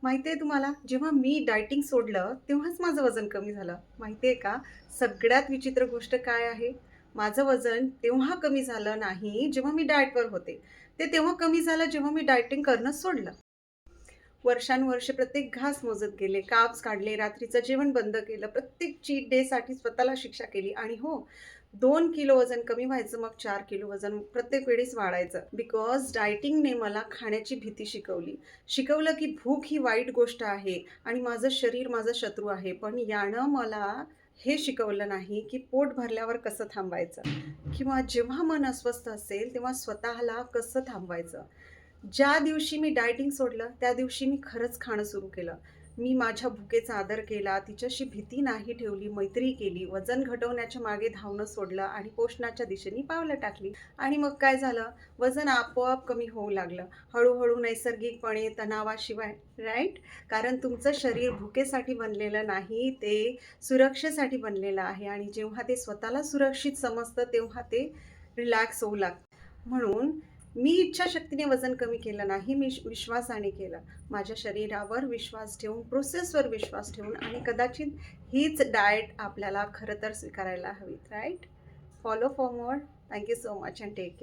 माहिती आहे तुम्हाला, जेव्हा मी डायटिंग सोडलं, तेव्हाच माझं वजन कमी झालं. माहिती आहे का? सगळ्यात विचित्र गोष्ट काय आहे? माझं वजन तेव्हा कमी झालं नाही, जेव्हा मी डाएटवर होते. ते तेव्हा कमी झालं, जेव्हा मी डायटिंग करणं सोडलं. वर्षानुवर्षे प्रत्येक घास मोजत गेले, कार्ब्स काढले, रात्रीचं जेवण बंद केलं, प्रत्येक चीट डेसाठी स्वतःला शिक्षा केली आणि हो, 2 किलो वजन कमी व्हायचं, मग 4 किलो वजन प्रत्येक वेळेस वाढायचं. बिकॉज डायटिंगने मला खाण्याची भीती शिकवली. शिकवलं की भूक ही वाईट गोष्ट आहे आणि माझं शरीर माझा शत्रू आहे. पण यानं मला हे शिकवलं नाही की पोट भरल्यावर कसं थांबायचं किंवा जेव्हा मन अस्वस्थ असेल, तेव्हा स्वतःला कसं थांबवायचं. ज्या दिवशी मी डायटिंग सोडलं, त्या दिवशी मी खरंच खाणं सुरू केलं. मी माझ्या भुकेचा आदर केला, तिच्याशी भीती नाही ठेवली, मैत्री केली, वजन घटवण्याच्या मागे धावणं सोडलं आणि पोषणाच्या दिशेने पावलं टाकली. आणि मग काय झालं? वजन आपोआप कमी होऊ लागलं. हळू नैसर्गिकपणे, तणावाशिवाय. राईट? कारण तुमचं शरीर भुकेसाठी बनलेलं नाही, ते सुरक्षेसाठी बनलेलं आहे आणि जेव्हा ते स्वतःला सुरक्षित समजतं, तेव्हा ते रिलॅक्स होऊ लागतं. म्हणून मी इच्छाशक्तीने वजन कमी केलं नाही, मी विश्वासाने केलं. माझ्या शरीरावर विश्वास ठेवून, प्रोसेसवर विश्वास ठेवून आणि कदाचित हीच डाएट आपल्याला खरं तर स्वीकारायला हवी. Right? Follow for more. Thank you so much and take care.